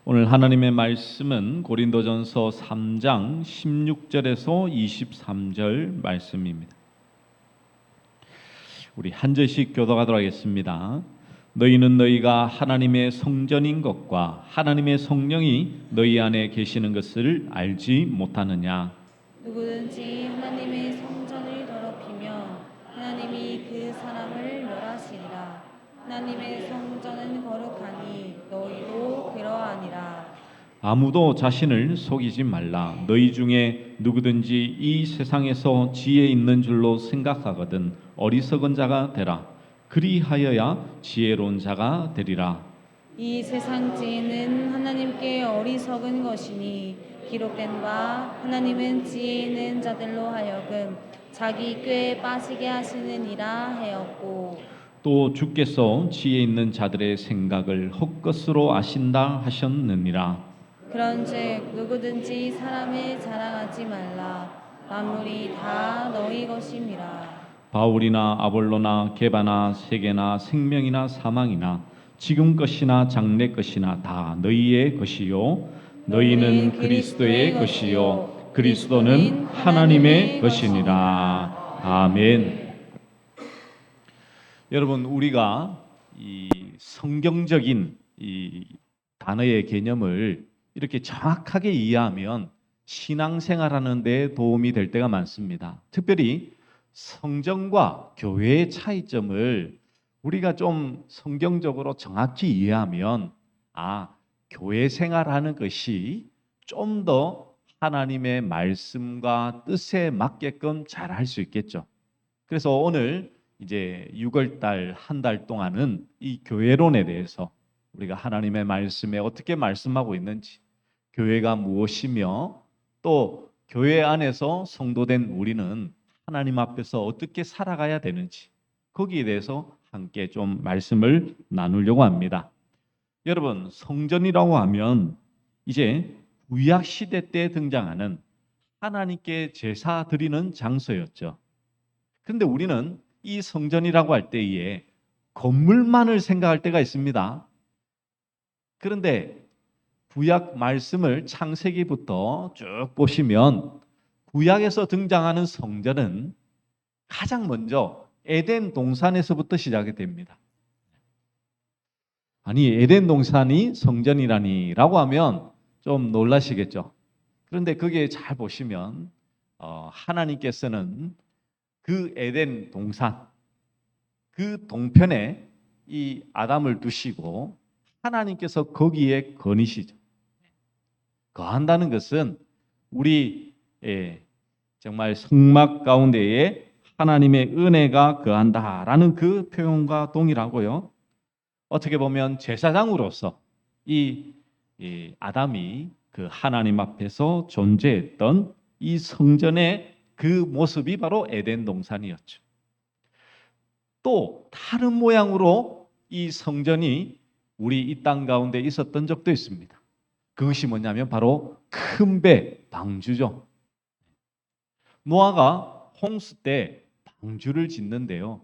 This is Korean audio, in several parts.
오늘 하나님의 말씀은 고린도전서 3장 16절에서 23절 말씀입니다. 우리 한 절씩 교독하도록 하겠습니다. 너희는 너희가 하나님의 성전인 것과 하나님의 성령이 너희 안에 계시는 것을 알지 못하느냐? 누구든지 하나님의 성전을 더럽히면 하나님이 그 사람을 멸하시리라. 하나님의 성전은 거룩하니 너희도 그러하니라. 아무도 자신을 속이지 말라. 너희 중에 누구든지 이 세상에서 지혜 있는 줄로 생각하거든 어리석은 자가 되라. 그리하여야 지혜로운 자가 되리라. 이 세상 지혜는 하나님께 어리석은 것이니 기록된 바 하나님은 지혜 있는 자들로 하여금 자기 꾀에 빠지게 하시느니라 하였고, 또 주께서 지혜 있는 자들의 생각을 헛것으로 아신다 하셨느니라. 그런즉 누구든지 사람을 자랑하지 말라. 만물이 다 너희 것임이라. 바울이나 아볼로나 게바나 세계나 생명이나 사망이나 지금 것이나 장래 것이나 다 너희의 것이요 너희는 그리스도의 것이요 그리스도는 하나님의 것이니라. 아멘. 여러분, 우리가 이 성경적인 이 단어의 개념을 이렇게 정확하게 이해하면 신앙생활하는 데 도움이 될 때가 많습니다. 특별히 성전과 교회의 차이점을 우리가 좀 성경적으로 정확히 이해하면 교회 생활하는 것이 좀 더 하나님의 말씀과 뜻에 맞게끔 잘 할 수 있겠죠. 그래서 오늘 이제 6월달 한 달 동안은 이 교회론에 대해서 우리가 하나님의 말씀에 어떻게 말씀하고 있는지, 교회가 무엇이며 또 교회 안에서 성도된 우리는 하나님 앞에서 어떻게 살아가야 되는지, 거기에 대해서 함께 좀 말씀을 나누려고 합니다. 여러분, 성전이라고 하면 이제 구약 시대 때 등장하는 하나님께 제사 드리는 장소였죠. 그런데 우리는 이 성전이라고 할 때에 건물만을 생각할 때가 있습니다. 그런데 구약 말씀을 창세기부터 쭉 보시면 구약에서 등장하는 성전은 가장 먼저 에덴 동산에서부터 시작이 됩니다. 아니, 에덴 동산이 성전이라니라고 하면 좀 놀라시겠죠. 그런데 그게 잘 보시면 하나님께서는 그 에덴 동산, 그 동편에 이 아담을 두시고 하나님께서 거기에 거니시죠. 거한다는 것은 우리 정말 성막 가운데에 하나님의 은혜가 거한다라는 그 표현과 동일하고요. 어떻게 보면 제사장으로서 이 아담이 그 하나님 앞에서 존재했던 이 성전의 그 모습이 바로 에덴 동산이었죠. 또 다른 모양으로 이 성전이 우리 이 땅 가운데 있었던 적도 있습니다. 그것이 뭐냐면 바로 큰 배, 방주죠. 노아가 홍수 때 방주를 짓는데요.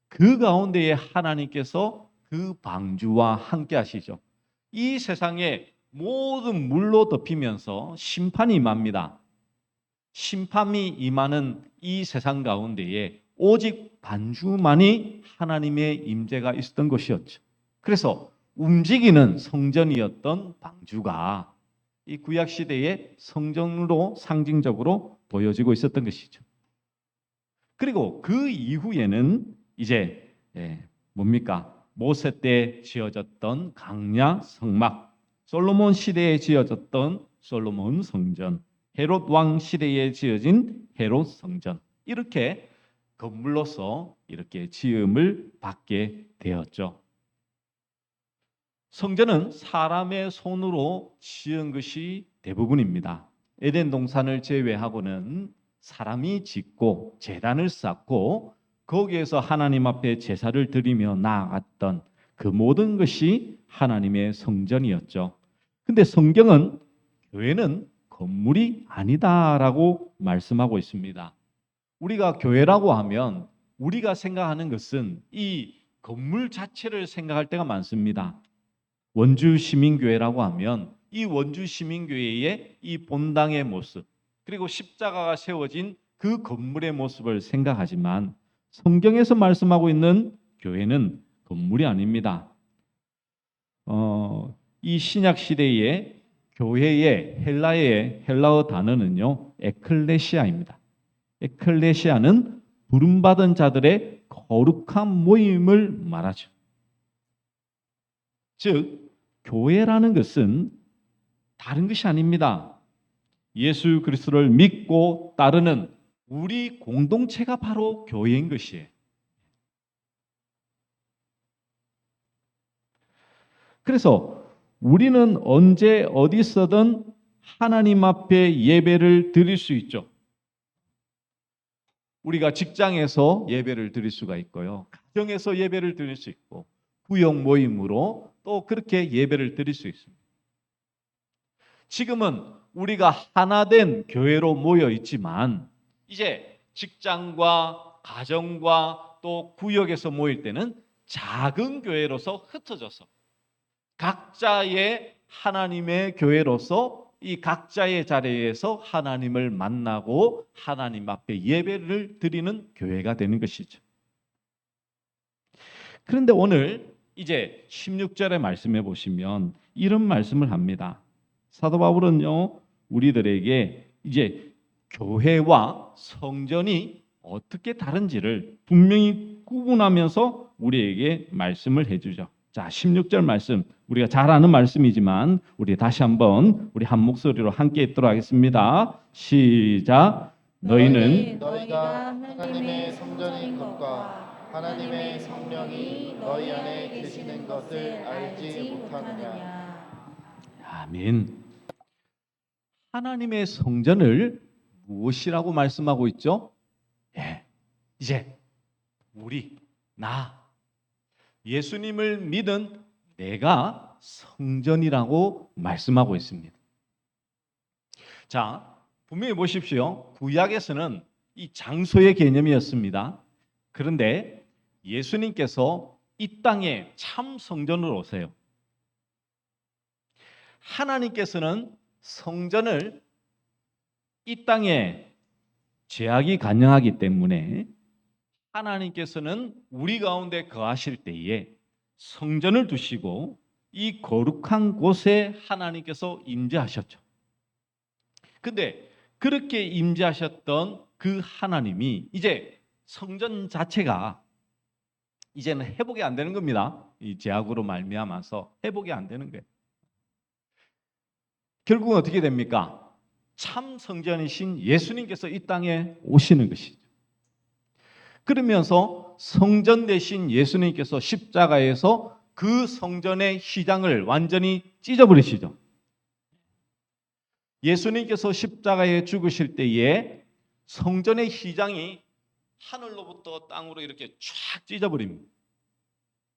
그 가운데에 하나님께서 그 방주와 함께 하시죠. 이 세상에 모든 물로 덮이면서 심판이 임합니다. 심판이 임하는 이 세상 가운데에 오직 방주만이 하나님의 임재가 있었던 것이었죠. 그래서 움직이는 성전이었던 방주가 이 구약 시대의 성전으로 상징적으로 보여지고 있었던 것이죠. 그리고 그 이후에는 이제 뭡니까? 모세 때 지어졌던 강야 성막, 솔로몬 시대에 지어졌던 솔로몬 성전, 헤롯 왕 시대에 지어진 헤롯 성전, 이렇게 건물로서 이렇게 지음을 받게 되었죠. 성전은 사람의 손으로 지은 것이 대부분입니다. 에덴 동산을 제외하고는 사람이 짓고 제단을 쌓고 거기에서 하나님 앞에 제사를 드리며 나아갔던 그 모든 것이 하나님의 성전이었죠. 근데 성경은 교회는 건물이 아니다라고 말씀하고 있습니다. 우리가 교회라고 하면 우리가 생각하는 것은 이 건물 자체를 생각할 때가 많습니다. 원주 시민교회라고 하면 이 원주 시민교회의 이 본당의 모습, 그리고 십자가가 세워진 그 건물의 모습을 생각하지만 성경에서 말씀하고 있는 교회는 건물이 아닙니다. 이 신약 시대의 교회의 헬라어 단어는요, 에클레시아입니다. 에클레시아는 부름받은 자들의 거룩한 모임을 말하죠. 즉, 교회라는 것은 다른 것이 아닙니다. 예수 그리스도를 믿고 따르는 우리 공동체가 바로 교회인 것이에요. 그래서 우리는 언제 어디서든 하나님 앞에 예배를 드릴 수 있죠. 우리가 직장에서 예배를 드릴 수가 있고요. 가정에서 예배를 드릴 수 있고, 구역 모임으로 또 그렇게 예배를 드릴 수 있습니다. 지금은 우리가 하나된 교회로 모여 있지만 이제 직장과 가정과 또 구역에서 모일 때는 작은 교회로서 흩어져서 각자의 하나님의 교회로서 이 각자의 자리에서 하나님을 만나고 하나님 앞에 예배를 드리는 교회가 되는 것이죠. 그런데 오늘 이제 16절의 말씀해 보시면 이런 말씀을 합니다. 사도 바울은요, 우리들에게 이제 교회와 성전이 어떻게 다른지를 분명히 구분하면서 우리에게 말씀을 해주죠. 자, 16절 말씀, 우리가 잘 아는 말씀이지만 우리 다시 한번 우리 한 목소리로 함께 읽도록 하겠습니다. 시작. 너희는 너희가 하나님의 성전인 것과 하나님의 성령이 너희 안에 계시는 것을 알지 못하느냐. 아멘. 하나님의 성전을 무엇이라고 말씀하고 있죠? 이제 우리, 예수님을 믿은 내가 성전이라고 말씀하고 있습니다. 자, 분명히 보십시오. 구약에서는 이 장소의 개념이었습니다. 그런데 예수님께서 이 땅에 참 성전으로 오세요. 하나님께서는 성전을 이 땅에 제약이 가능하기 때문에 하나님께서는 우리 가운데 거하실 때에 성전을 두시고 이 거룩한 곳에 하나님께서 임재하셨죠. 근데 그렇게 임재하셨던 그 하나님이 이제 성전 자체가 이제는 회복이 안 되는 겁니다. 이 제약으로 말미암아서 회복이 안 되는 거예요. 결국은 어떻게 됩니까? 참 성전이신 예수님께서 이 땅에 오시는 것이죠. 그러면서 성전 대신 예수님께서 십자가에서 그 성전의 휘장을 완전히 찢어버리시죠. 예수님께서 십자가에 죽으실 때에 성전의 휘장이 하늘로부터 땅으로 이렇게 쫙 찢어버립니다.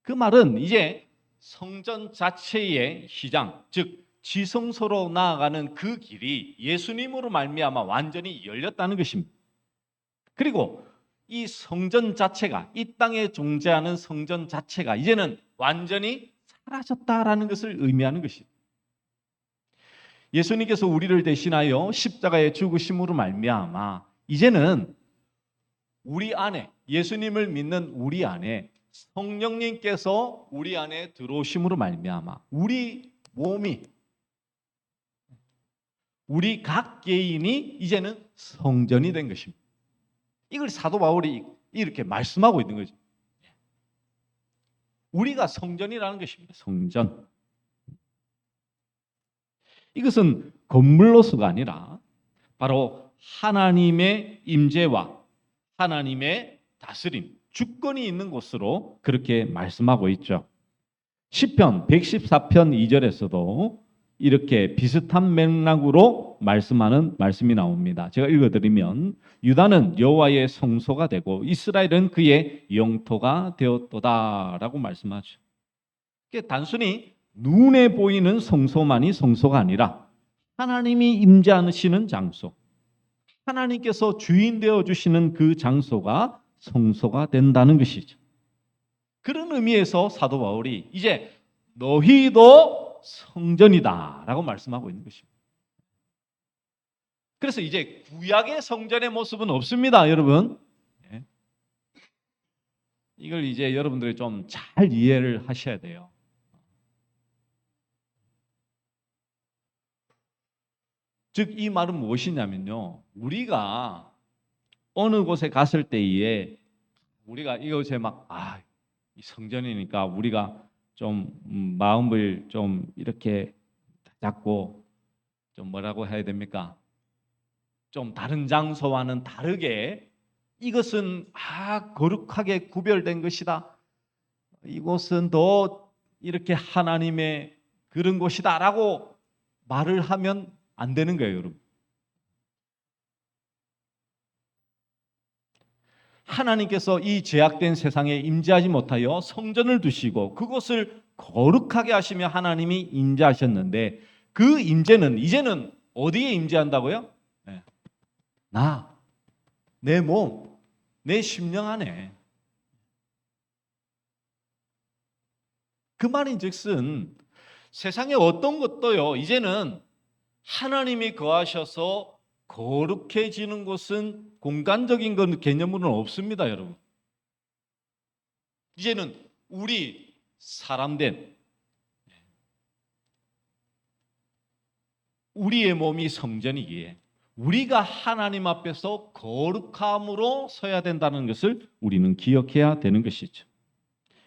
그 말은 이제 성전 자체의 휘장, 즉 지성소로 나아가는 그 길이 예수님으로 말미암아 완전히 열렸다는 것입니다. 그리고 이 성전 자체가, 이 땅에 존재하는 성전 자체가 이제는 완전히 사라졌다라는 것을 의미하는 것입니다. 예수님께서 우리를 대신하여 십자가에 죽으심으로 말미암아 이제는 우리 안에, 예수님을 믿는 우리 안에 성령님께서 우리 안에 들어오심으로 말미암아 우리 몸이, 우리 각 개인이 이제는 성전이 된 것입니다. 이걸 사도 바울이 이렇게 말씀하고 있는 거죠. 우리가 성전이라는 것입니다. 성전. 이것은 건물로서가 아니라 바로 하나님의 임재와 하나님의 다스림, 주권이 있는 곳으로 그렇게 말씀하고 있죠. 시편 114편 2절에서도 이렇게 비슷한 맥락으로 말씀하는 말씀이 나옵니다. 제가 읽어드리면 유다는 여호와의 성소가 되고 이스라엘은 그의 영토가 되었도다라고 말씀하죠. 단순히 눈에 보이는 성소만이 성소가 아니라 하나님이 임재하시는 장소, 하나님께서 주인 되어 주시는 그 장소가 성소가 된다는 것이죠. 그런 의미에서 사도 바울이 이제 너희도 성전이다라고 말씀하고 있는 것입니다. 그래서 이제 구약의 성전의 모습은 없습니다, 여러분. 예. 이걸 이제 여러분들이 좀 잘 이해를 하셔야 돼요. 즉 이 말은 무엇이냐면요, 우리가 어느 곳에 갔을 때에 우리가 이곳에 이 성전이니까 우리가 좀 마음을 좀 이렇게 잡고 좀 뭐라고 해야 됩니까? 좀 다른 장소와는 다르게 이것은 거룩하게 구별된 것이다. 이곳은 더 이렇게 하나님의 그런 곳이다라고 말을 하면 안 되는 거예요, 여러분. 하나님께서 이 제약된 세상에 임재하지 못하여 성전을 두시고 그곳을 거룩하게 하시며 하나님이 임재하셨는데 그 임재는 이제는 어디에 임재한다고요? 네. 내 몸, 내 심령 안에. 그 말인즉슨 세상의 어떤 것도요, 이제는 하나님이 거하셔서 거룩해지는 곳은 공간적인 개념으로는 없습니다, 여러분. 이제는 우리 사람된 우리의 몸이 성전이기에 우리가 하나님 앞에서 거룩함으로 서야 된다는 것을 우리는 기억해야 되는 것이죠.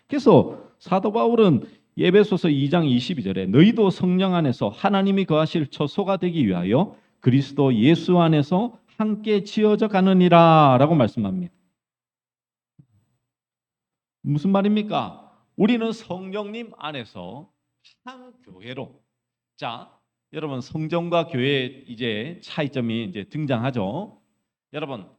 그래서 사도 바울은 에베소서 2장 22절에 너희도 성령 안에서 하나님이 거하실 처소가 되기 위하여 그리스도 예수 안에서 함께 지어져 가느니라 라고 말씀합니다. 무슨 말입니까? 우리는 성령님 안에서 한 교회로. 자, 여러분 성전과 교회의 이제 차이점이 이제 등장하죠. 여러분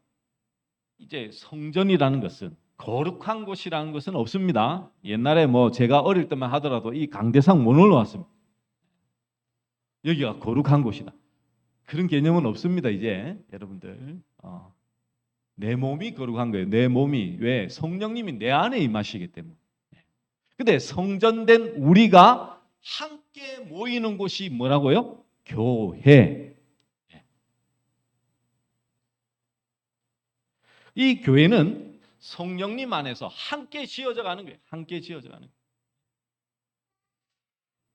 이제 성전이라는 것은 거룩한 곳이라는 것은 없습니다. 옛날에 제가 어릴 때만 하더라도 이 강대상 못 올라왔습니다. 여기가 거룩한 곳이다. 그런 개념은 없습니다. 이제 여러분들 내 몸이 거룩한 거예요. 내 몸이. 왜? 성령님이 내 안에 임하시기 때문에. 근데 성전된 우리가 함께 모이는 곳이 뭐라고요? 교회. 이 교회는 성령님 안에서 함께 지어져 가는 거예요. 함께 지어져 가는 거예요.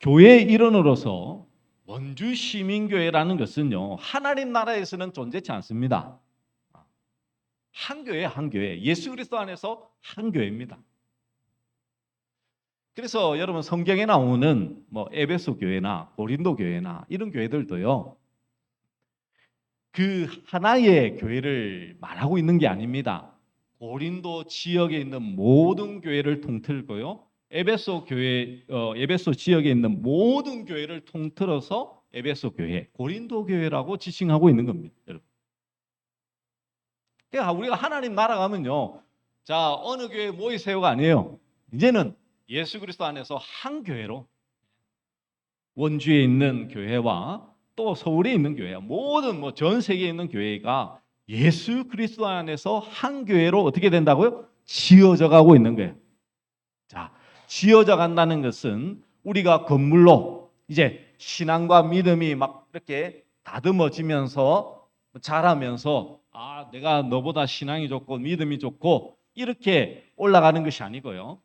교회의 일원으로서 원주 시민교회라는 것은요, 하나님 나라에서는 존재치 않습니다. 한 교회, 한 교회. 예수 그리스도 안에서 한 교회입니다. 그래서 여러분 성경에 나오는 에베소 교회나 고린도 교회나 이런 교회들도요, 그 하나의 교회를 말하고 있는 게 아닙니다. 고린도 지역에 있는 모든 교회를 통틀고요, 에베소 교회, 에베소 지역에 있는 모든 교회를 통틀어서 에베소 교회, 고린도 교회라고 지칭하고 있는 겁니다, 여러분. 그러니까 우리가 하나님 나라 가면요, 자 어느 교회 모이세요가 아니에요. 이제는 예수 그리스도 안에서 한 교회로 원주에 있는 교회와 또 서울에 있는 교회, 모든 전 세계에 있는 교회가 예수 그리스도 안에서 한 교회로 어떻게 된다고요? 지어져 가고 있는 거예요. 자, 지어져 간다는 것은 우리가 건물로 이제 신앙과 믿음이 막 이렇게 다듬어지면서 자라면서 내가 너보다 신앙이 좋고 믿음이 좋고 이렇게 올라가는 것이 아니고요.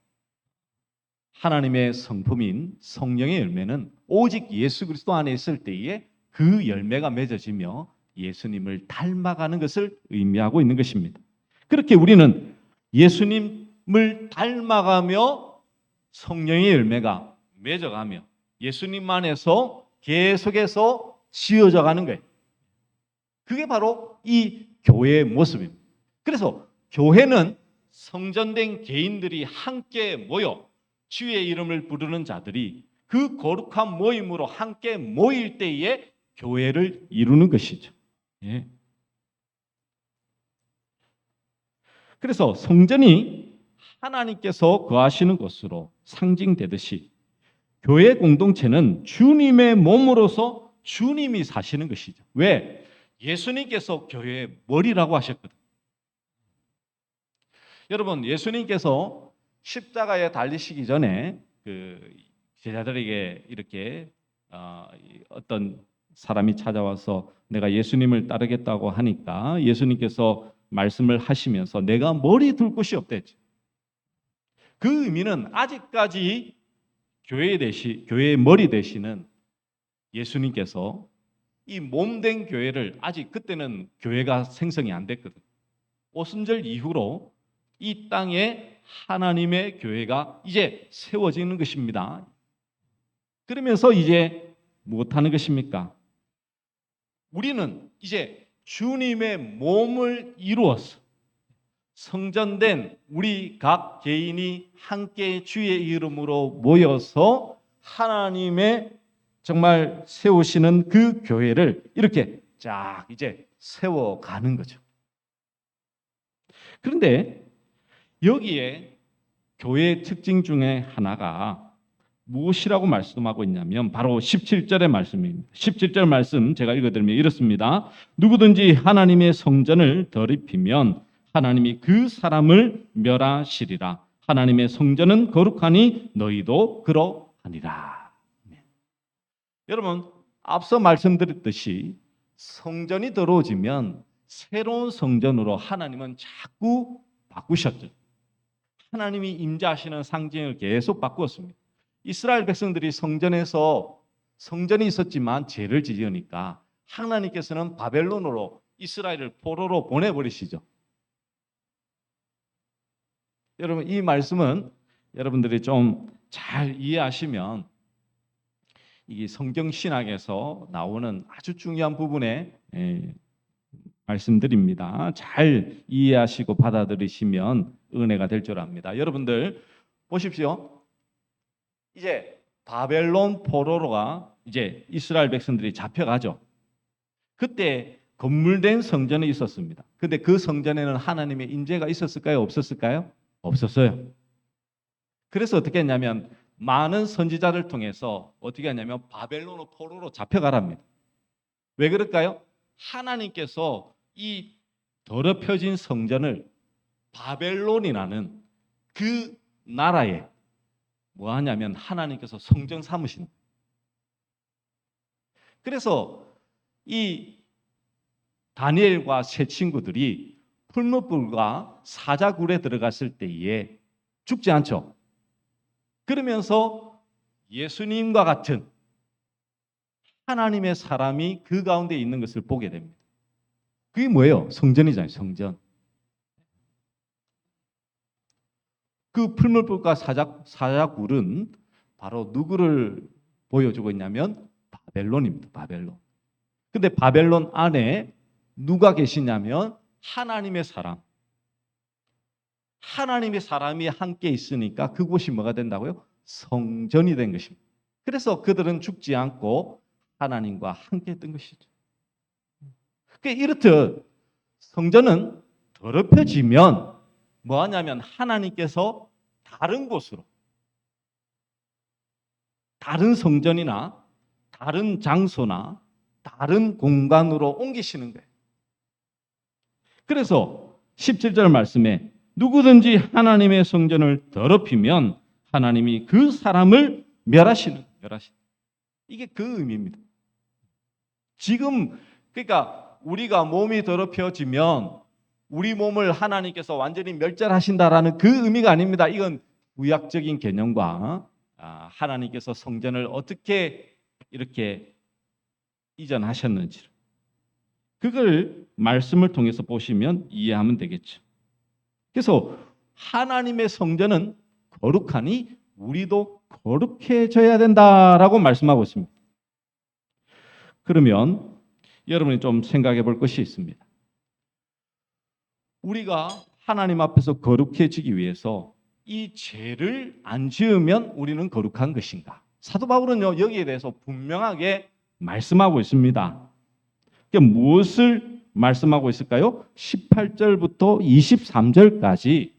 하나님의 성품인 성령의 열매는 오직 예수 그리스도 안에 있을 때에 그 열매가 맺어지며 예수님을 닮아가는 것을 의미하고 있는 것입니다. 그렇게 우리는 예수님을 닮아가며 성령의 열매가 맺어가며 예수님 안에서 계속해서 지어져 가는 거예요. 그게 바로 이 교회의 모습입니다. 그래서 교회는 성전된 개인들이 함께 모여 주의 이름을 부르는 자들이 그 거룩한 모임으로 함께 모일 때에 교회를 이루는 것이죠. 예. 그래서 성전이 하나님께서 거하시는 곳으로 상징되듯이 교회 공동체는 주님의 몸으로서 주님이 사시는 것이죠. 왜? 예수님께서 교회의 머리라고 하셨거든요. 여러분, 예수님께서 십자가에 달리시기 전에 제자들에게 이렇게 어떤 사람이 찾아와서 내가 예수님을 따르겠다고 하니까 예수님께서 말씀을 하시면서 내가 머리 둘 곳이 없댔지. 그 의미는 아직까지 교회의 머리 되시는 예수님께서 이 몸된 교회를 아직 그때는 교회가 생성이 안 됐거든. 오순절 이후로 이 땅에 하나님의 교회가 이제 세워지는 것입니다. 그러면서 이제 무엇하는 것입니까? 우리는 이제 주님의 몸을 이루어서 성전된 우리 각 개인이 함께 주의 이름으로 모여서 하나님의 정말 세우시는 그 교회를 이렇게 쫙 이제 세워가는 거죠. 그런데 여기에 교회의 특징 중에 하나가 무엇이라고 말씀하고 있냐면 바로 17절의 말씀입니다. 17절 말씀 제가 읽어드리면 이렇습니다. 누구든지 하나님의 성전을 더럽히면 하나님이 그 사람을 멸하시리라. 하나님의 성전은 거룩하니 너희도 그러하니라. 여러분, 앞서 말씀드렸듯이 성전이 더러워지면 새로운 성전으로 하나님은 자꾸 바꾸셨죠. 하나님이 임재하시는 상징을 계속 바꾸었습니다. 이스라엘 백성들이 성전이 있었지만 죄를 지으니까 하나님께서는 바벨론으로 이스라엘을 포로로 보내버리시죠. 여러분, 이 말씀은 여러분들이 좀 잘 이해하시면 이 성경 신학에서 나오는 아주 중요한 부분에 말씀드립니다. 잘 이해하시고 받아들이시면 은혜가 될 줄 압니다. 여러분들 보십시오. 이제 바벨론 포로로가 이제 이스라엘 백성들이 잡혀가죠. 그때 건물된 성전이 있었습니다. 근데 그 성전에는 하나님의 임재가 있었을까요? 없었을까요? 없었어요. 그래서 어떻게 했냐면 많은 선지자를 통해서 어떻게 하냐면 바벨론 포로로 잡혀가랍니다. 왜 그럴까요? 하나님께서 이 더럽혀진 성전을 바벨론이라는 그 나라에 뭐 하냐면 하나님께서 성전 삼으시는 거예요. 그래서 이 다니엘과 세 친구들이 풀무불과 사자굴에 들어갔을 때에 죽지 않죠. 그러면서 예수님과 같은 하나님의 사람이 그 가운데 있는 것을 보게 됩니다. 그게 뭐예요? 성전이잖아요. 성전. 그 풀무불과 사자굴은 바로 누구를 보여주고 있냐면 바벨론입니다. 바벨론. 근데 바벨론 안에 누가 계시냐면 하나님의 사람. 하나님의 사람이 함께 있으니까 그곳이 뭐가 된다고요? 성전이 된 것입니다. 그래서 그들은 죽지 않고 하나님과 함께 했던 것이죠. 이렇듯 성전은 더럽혀지면 뭐 하냐면 하나님께서 다른 곳으로 다른 성전이나 다른 장소나 다른 공간으로 옮기시는 거예요. 그래서 17절 말씀에 누구든지 하나님의 성전을 더럽히면 하나님이 그 사람을 멸하시는. 이게 그 의미입니다. 지금 그러니까 우리가 몸이 더럽혀지면 우리 몸을 하나님께서 완전히 멸절하신다라는 그 의미가 아닙니다. 이건 구약적인 개념과 하나님께서 성전을 어떻게 이렇게 이전하셨는지 그걸 말씀을 통해서 보시면 이해하면 되겠죠. 그래서 하나님의 성전은 거룩하니 우리도 거룩해져야 된다라고 말씀하고 있습니다. 그러면 여러분이 좀 생각해 볼 것이 있습니다. 우리가 하나님 앞에서 거룩해지기 위해서 이 죄를 안 지으면 우리는 거룩한 것인가? 사도 바울은요 여기에 대해서 분명하게 말씀하고 있습니다. 무엇을 말씀하고 있을까요? 18절부터 23절까지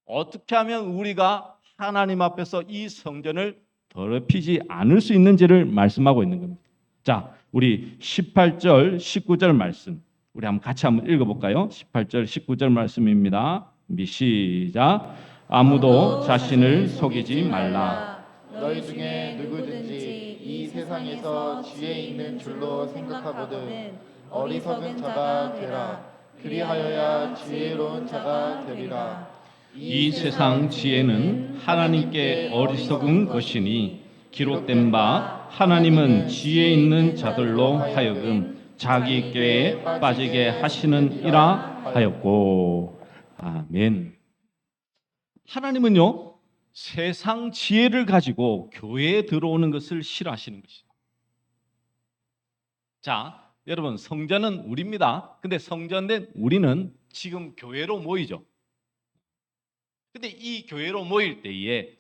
어떻게 하면 우리가 하나님 앞에서 이 성전을 더럽히지 않을 수 있는지를 말씀하고 있는 겁니다. 자, 우리 18절, 19절 말씀 우리 같이 한번 읽어볼까요? 18절, 19절 말씀입니다. 시작. 아무도 자신을 속이지 말라. 너희 중에 누구든지 이 세상에서 지혜 있는 줄로 생각하거든 어리석은 자가 되라. 그리하여야 지혜로운 자가 되리라. 이 세상 지혜는 하나님께 어리석은 것이니 기록된 바 하나님은 지혜 있는 자들로 하여금 자기 꾀에 빠지게 하시느니라 하였고. 아멘. 하나님은요, 세상 지혜를 가지고 교회에 들어오는 것을 싫어하시는 것입니다. 자, 여러분, 성전은 우리입니다. 근데 성전된 우리는 지금 교회로 모이죠. 근데 이 교회로 모일 때에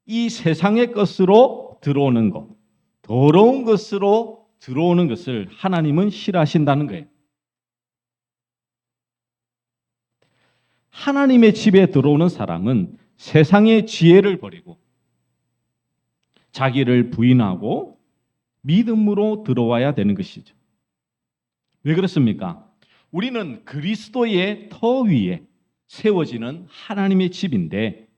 이 세상의 것으로 들어오는 것, 더러운 것으로 들어오는 것을 하나님은 싫어하신다는 거예요. 하나님의 집에 들어오는 사람은 세상의 지혜를 버리고 자기를 부인하고 믿음으로 들어와야 되는 것이죠. 왜 그렇습니까? 우리는 그리스도의 터 위에 세워지는 하나님의 집인데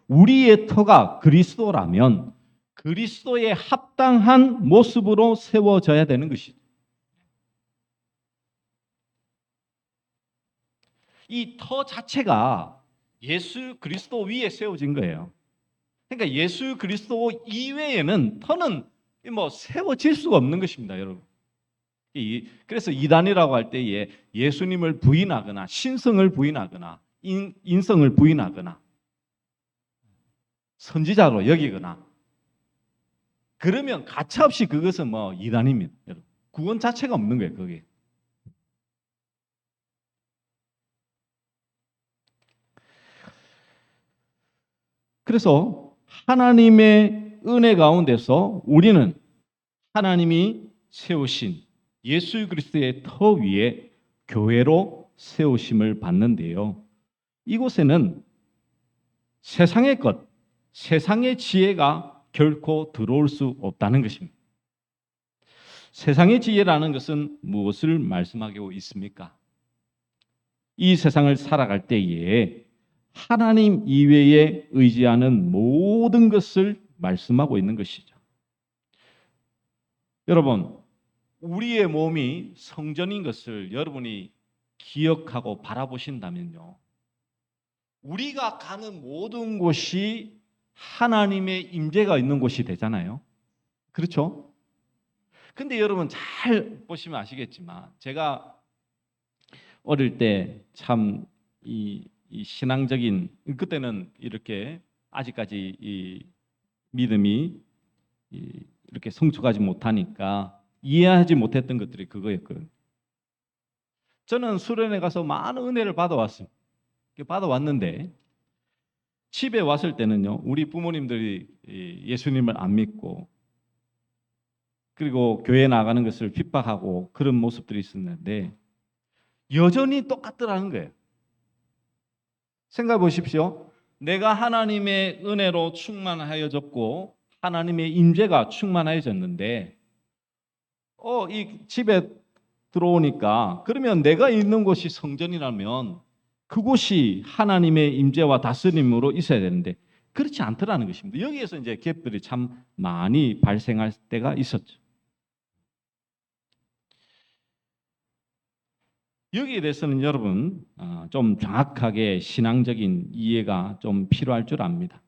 우리의 터가 그리스도라면 그리스도에 합당한 모습으로 세워져야 되는 것이죠. 이 터 자체가 예수 그리스도 위에 세워진 거예요. 그러니까 예수 그리스도 이외에는 터는 뭐 세워질 수가 없는 것입니다, 여러분. 그래서 이단이라고 할 때에 예수님을 부인하거나 신성을 부인하거나 인성을 부인하거나 선지자로 여기거나 그러면 가차없이 그것은 뭐 이단입니다, 여러분. 구원 자체가 없는 거예요, 그게. 그래서 하나님의 은혜 가운데서 우리는 하나님이 세우신 예수 그리스도의 터 위에 교회로 세우심을 받는데요. 이곳에는 세상의 것, 세상의 지혜가 결코 들어올 수 없다는 것입니다. 세상의 지혜라는 것은 무엇을 말씀하고 있습니까? 이 세상을 살아갈 때에 하나님 이외에 의지하는 모든 것을 말씀하고 있는 것이죠. 여러분, 우리의 몸이 성전인 것을 여러분이 기억하고 바라보신다면요, 우리가 가는 모든 곳이 하나님의 임재가 있는 곳이 되잖아요. 그렇죠? 근데 여러분 잘 보시면 아시겠지만 제가 어릴 때 참 이 신앙적인 그때는 이렇게 아직까지 이 믿음이 이렇게 성숙하지 못하니까 이해하지 못했던 것들이 그거였거든요. 저는 수련회 가서 많은 은혜를 받아왔습니다. 받아왔는데 집에 왔을 때는요, 우리 부모님들이 예수님을 안 믿고 그리고 교회 나가는 것을 핍박하고 그런 모습들이 있었는데 여전히 똑같더라는 거예요. 생각해 보십시오. 내가 하나님의 은혜로 충만하여졌고 하나님의 임재가 충만하여졌는데 이 집에 들어오니까 그러면 내가 있는 곳이 성전이라면 그곳이 하나님의 임재와 다스림으로 있어야 되는데 그렇지 않더라는 것입니다. 여기에서 이제 갭들이 참 많이 발생할 때가 있었죠. 여기에 대해서는 여러분 좀 정확하게 신앙적인 이해가 좀 필요할 줄 압니다.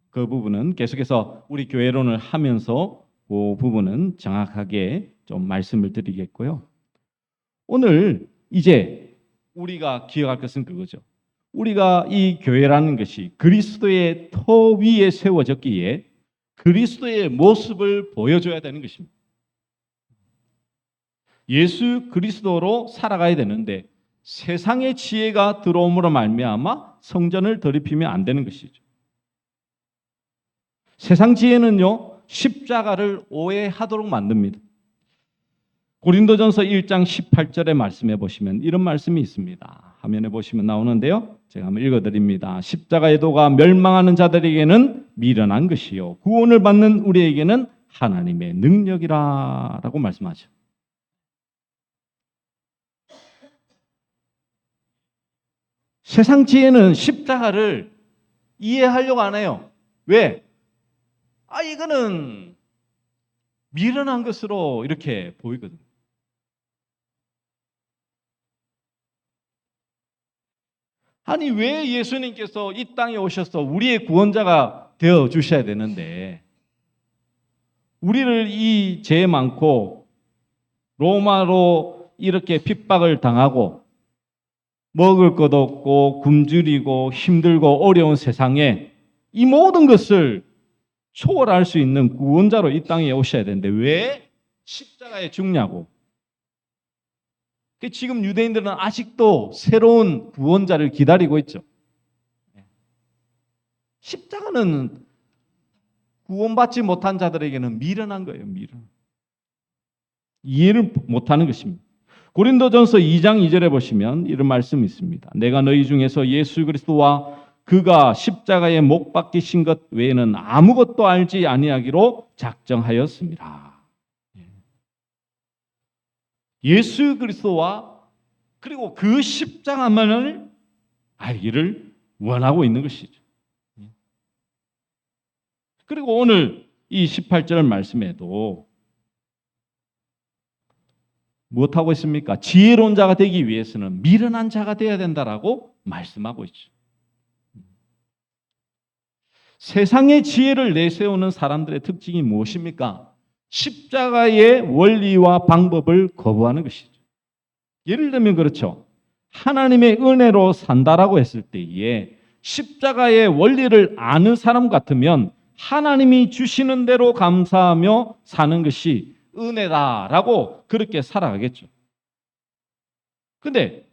그 부분은 계속해서 우리 교회론을 하면서 그 부분은 정확하게 좀 말씀을 드리겠고요. 오늘 이제 우리가 기억할 것은 그거죠. 우리가 이 교회라는 것이 그리스도의 터 위에 세워졌기에 그리스도의 모습을 보여줘야 되는 것입니다. 예수 그리스도로 살아가야 되는데 세상의 지혜가 들어옴으로 말미암아 성전을 더럽히면 안 되는 것이죠. 세상 지혜는요, 십자가를 오해하도록 만듭니다. 고린도전서 1장 18절에 말씀해 보시면 이런 말씀이 있습니다. 화면에 보시면 나오는데요, 제가 한번 읽어드립니다. 십자가의 도가 멸망하는 자들에게는 미련한 것이요 구원을 받는 우리에게는 하나님의 능력이라 라고 말씀하죠. 세상 지혜는 십자가를 이해하려고 안 해요. 왜? 이거는 미련한 것으로 이렇게 보이거든요. 아니 왜 예수님께서 이 땅에 오셔서 우리의 구원자가 되어 주셔야 되는데 우리를 이 죄 많고 로마로 이렇게 핍박을 당하고 먹을 것 없고 굶주리고 힘들고 어려운 세상에 이 모든 것을 초월할 수 있는 구원자로 이 땅에 오셔야 되는데 왜 십자가에 죽냐고. 지금 유대인들은 아직도 새로운 구원자를 기다리고 있죠. 십자가는 구원받지 못한 자들에게는 미련한 거예요. 미련. 이해를 못하는 것입니다. 고린도전서 2장 2절에 보시면 이런 말씀이 있습니다. 내가 너희 중에서 예수 그리스도와 그가 십자가에 못 박히신 것 외에는 아무것도 알지 아니하기로 작정하였습니다. 예수 그리스도와 그리고 그 십자가만을 알기를 원하고 있는 것이죠. 그리고 오늘 이 18절 말씀에도 무엇하고 있습니까? 지혜로운 자가 되기 위해서는 미련한 자가 되어야 된다라고 말씀하고 있죠. 세상의 지혜를 내세우는 사람들의 특징이 무엇입니까? 십자가의 원리와 방법을 거부하는 것이죠. 예를 들면 그렇죠. 하나님의 은혜로 산다라고 했을 때에 십자가의 원리를 아는 사람 같으면 하나님이 주시는 대로 감사하며 사는 것이 은혜다라고 그렇게 살아가겠죠. 근데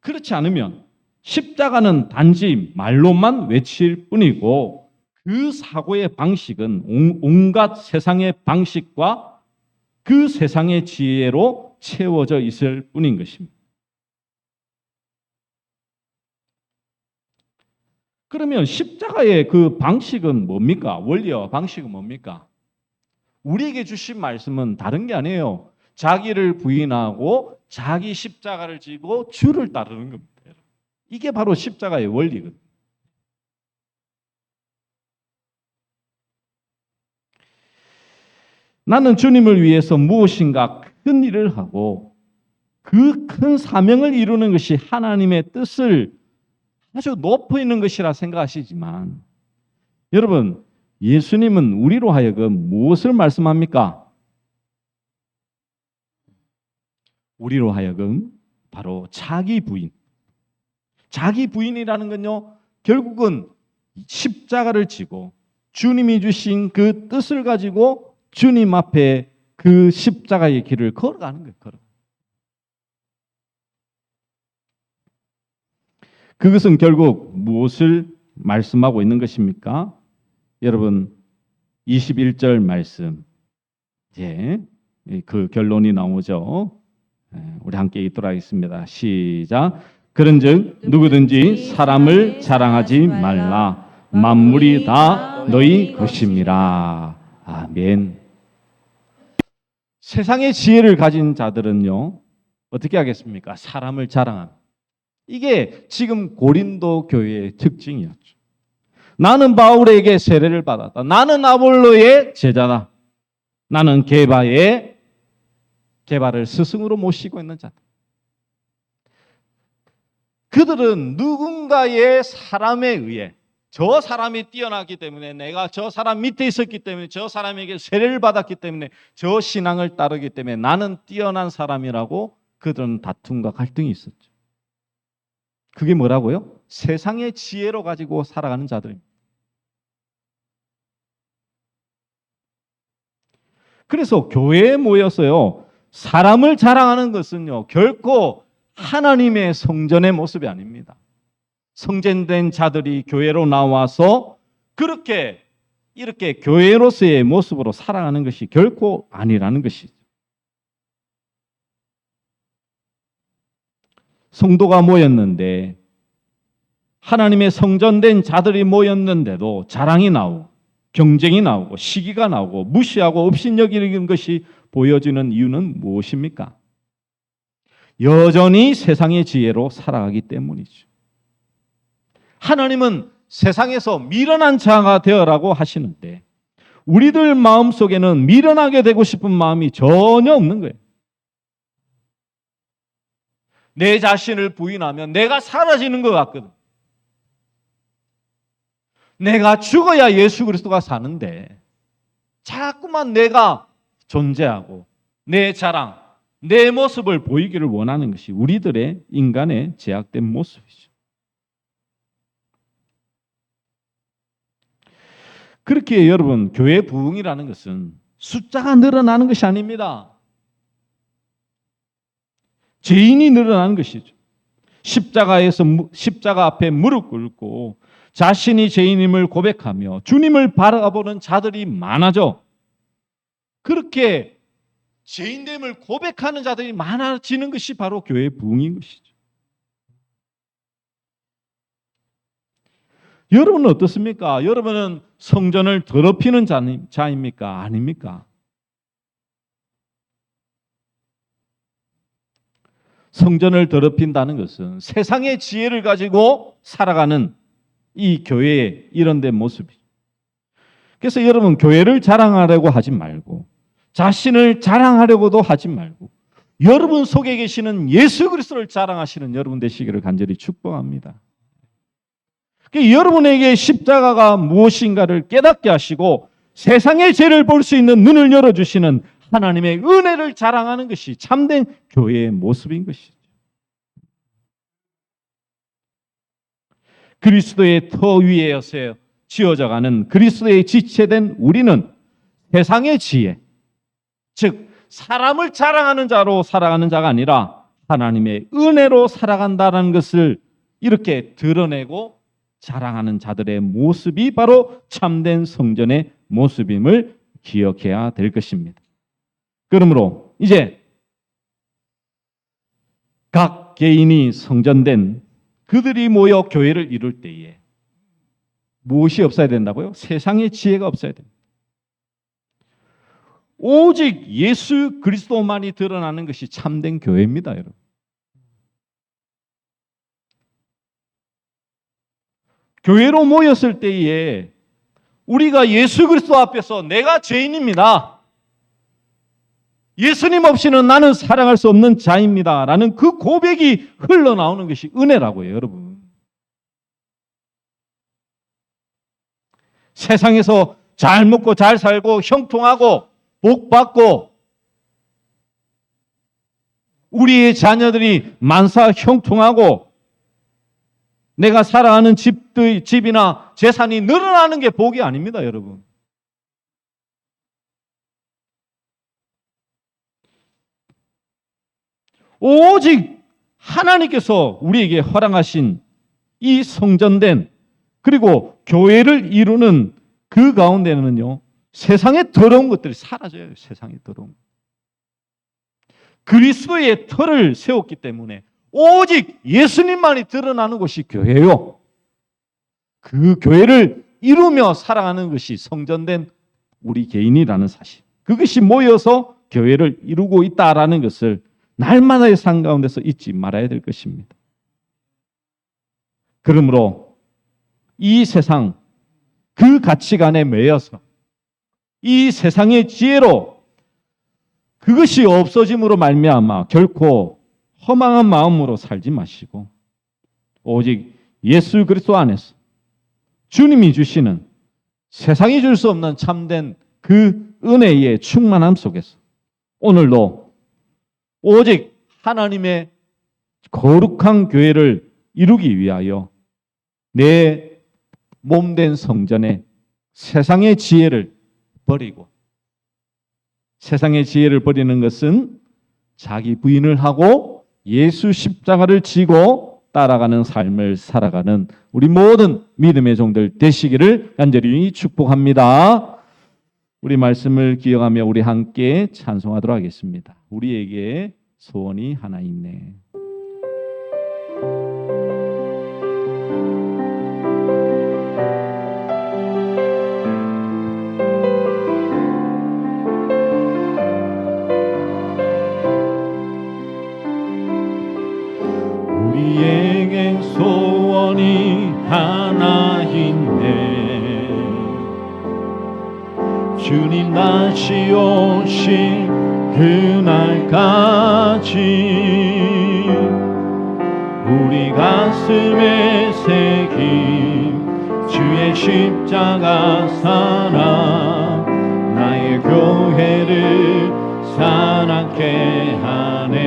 그렇지 않으면 십자가는 단지 말로만 외칠 뿐이고 그 사고의 방식은 온갖 세상의 방식과 그 세상의 지혜로 채워져 있을 뿐인 것입니다. 그러면 십자가의 그 방식은 뭡니까? 원리와 방식은 뭡니까? 우리에게 주신 말씀은 다른 게 아니에요. 자기를 부인하고 자기 십자가를 지고 주를 따르는 겁니다. 이게 바로 십자가의 원리거든요. 나는 주님을 위해서 무엇인가 큰 일을 하고 그 큰 사명을 이루는 것이 하나님의 뜻을 아주 높여 있는 것이라 생각하시지만 여러분 예수님은 우리로 하여금 무엇을 말씀합니까? 우리로 하여금 바로 자기 부인. 자기 부인이라는 건요, 결국은 십자가를 지고 주님이 주신 그 뜻을 가지고 주님 앞에 그 십자가의 길을 걸어가는 거예요. 그것은 결국 무엇을 말씀하고 있는 것입니까? 여러분 21절 말씀 이제 그 결론이 나오죠. 우리 함께 읽도록 하겠습니다. 시작. 그런즉 누구든지 사람을 자랑하지 말라. 만물이 다 너희 것임이라. 아멘. 세상의 지혜를 가진 자들은요 어떻게 하겠습니까? 사람을 자랑합니다. 이게 지금 고린도 교회의 특징이었죠. 나는 바울에게 세례를 받았다. 나는 아볼로의 제자다. 나는 게바를 스승으로 모시고 있는 자다. 그들은 누군가의 사람에 의해 저 사람이 뛰어났기 때문에 내가 저 사람 밑에 있었기 때문에 저 사람에게 세례를 받았기 때문에 저 신앙을 따르기 때문에 나는 뛰어난 사람이라고 그들은 다툼과 갈등이 있었죠. 그게 뭐라고요? 세상의 지혜로 가지고 살아가는 자들입니다. 그래서 교회에 모여서요 사람을 자랑하는 것은요 결코 하나님의 성전의 모습이 아닙니다. 성전된 자들이 교회로 나와서 이렇게 교회로서의 모습으로 살아가는 것이 결코 아니라는 것이죠. 성도가 모였는데 하나님의 성전된 자들이 모였는데도 자랑이 나오고 경쟁이 나오고 시기가 나오고 무시하고 업신여기는 것이 보여지는 이유는 무엇입니까? 여전히 세상의 지혜로 살아가기 때문이죠. 하나님은 세상에서 미련한 자가 되어라고 하시는데 우리들 마음속에는 미련하게 되고 싶은 마음이 전혀 없는 거예요. 내 자신을 부인하면 내가 사라지는 것 같거든. 내가 죽어야 예수 그리스도가 사는데 자꾸만 내가 존재하고 내 자랑, 내 모습을 보이기를 원하는 것이 우리들의 인간의 제약된 모습이죠. 그렇게 여러분, 교회 부흥이라는 것은 숫자가 늘어나는 것이 아닙니다. 죄인이 늘어나는 것이죠. 십자가 앞에 무릎 꿇고 자신이 죄인임을 고백하며 주님을 바라보는 자들이 많아져. 그렇게 죄인됨을 고백하는 자들이 많아지는 것이 바로 교회 부흥인 것이죠. 여러분은 어떻습니까? 여러분은 성전을 더럽히는 자입니까? 아닙니까? 성전을 더럽힌다는 것은 세상의 지혜를 가지고 살아가는 이 교회의 이런 데 모습이죠. 그래서 여러분, 교회를 자랑하려고 하지 말고 자신을 자랑하려고도 하지 말고 여러분 속에 계시는 예수 그리스도를 자랑하시는 여러분 되시기를 간절히 축복합니다. 여러분에게 십자가가 무엇인가를 깨닫게 하시고 세상의 죄를 볼 수 있는 눈을 열어주시는 하나님의 은혜를 자랑하는 것이 참된 교회의 모습인 것이죠. 그리스도의 터 위에서 지어져가는 그리스도의 지체된 우리는 세상의 지혜, 즉 사람을 자랑하는 자로 살아가는 자가 아니라 하나님의 은혜로 살아간다는 것을 이렇게 드러내고 자랑하는 자들의 모습이 바로 참된 성전의 모습임을 기억해야 될 것입니다. 그러므로 이제 각 개인이 성전된 그들이 모여 교회를 이룰 때에 무엇이 없어야 된다고요? 세상의 지혜가 없어야 됩니다. 오직 예수 그리스도만이 드러나는 것이 참된 교회입니다, 여러분. 교회로 모였을 때에 우리가 예수 그리스도 앞에서 내가 죄인입니다. 예수님 없이는 나는 살아갈 수 없는 자입니다. 라는 그 고백이 흘러나오는 것이 은혜라고 해요, 여러분. 세상에서 잘 먹고 잘 살고 형통하고 복 받고 우리의 자녀들이 만사 형통하고 내가 살아가는 집이나 재산이 늘어나는 게 복이 아닙니다, 여러분. 오직 하나님께서 우리에게 허락하신 이 성전된 그리고 교회를 이루는 그 가운데는요, 세상의 더러운 것들이 사라져요. 세상의 더러움. 그리스도의 터를 세웠기 때문에 오직 예수님만이 드러나는 것이 교회요. 그 교회를 이루며 살아가는 것이 성전된 우리 개인이라는 사실. 그것이 모여서 교회를 이루고 있다라는 것을 날마다의 삶 가운데서 잊지 말아야 될 것입니다. 그러므로 이 세상 그 가치관에 매여서 이 세상의 지혜로 그것이 없어짐으로 말미암아 결코 허망한 마음으로 살지 마시고 오직 예수 그리스도 안에서 주님이 주시는 세상이 줄 수 없는 참된 그 은혜의 충만함 속에서 오늘도 오직 하나님의 거룩한 교회를 이루기 위하여 내 몸된 성전에 세상의 지혜를 버리고 세상의 지혜를 버리는 것은 자기 부인을 하고 예수 십자가를 지고 따라가는 삶을 살아가는 우리 모든 믿음의 종들 되시기를 간절히 축복합니다. 우리 말씀을 기억하며 우리 함께 찬송하도록 하겠습니다. 우리에게 소원이 하나 있네. 우리에게 소원이 하나 있네. 다시 오실 그날까지 우리 가슴에 새긴 주의 십자가 사랑 나의 교회를 사랑케 하네.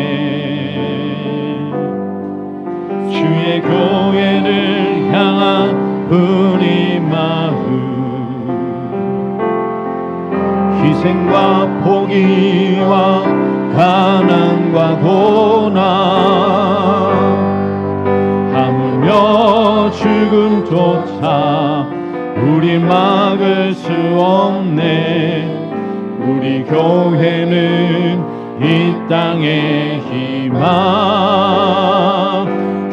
주의 교회를 향한 우리 마음 희생과 포기와 가난과 고난 하물며 죽음조차 우리 막을 수 없네. 우리 교회는 이 땅의 희망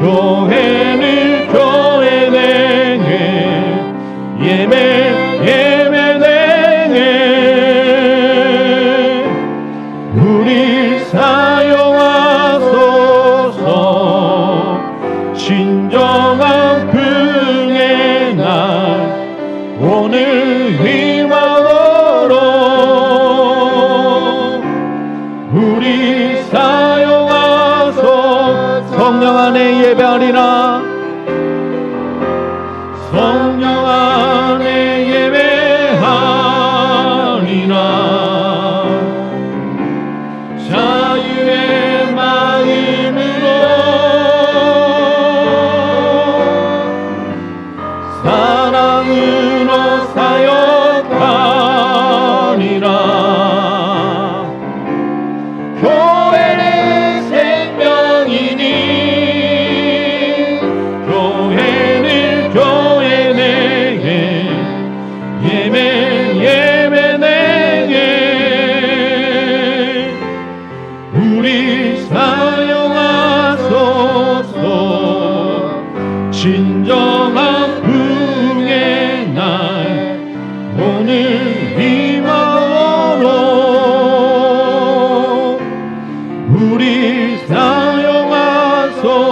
교회는 교회되네 예배되네 우리 사용하소서 진정한 긍의 날 오늘 희망으로 우리 사용하소 성령 안에 예배하리라 성령 안에 예배하리라 자유의 마음으로 사랑으로 사역하리라 교회는 생명이니 교회는 교회내게 예배내게 우리 사용하소서 진정한 긍의 날 오늘 희망으로 우리 사용하소서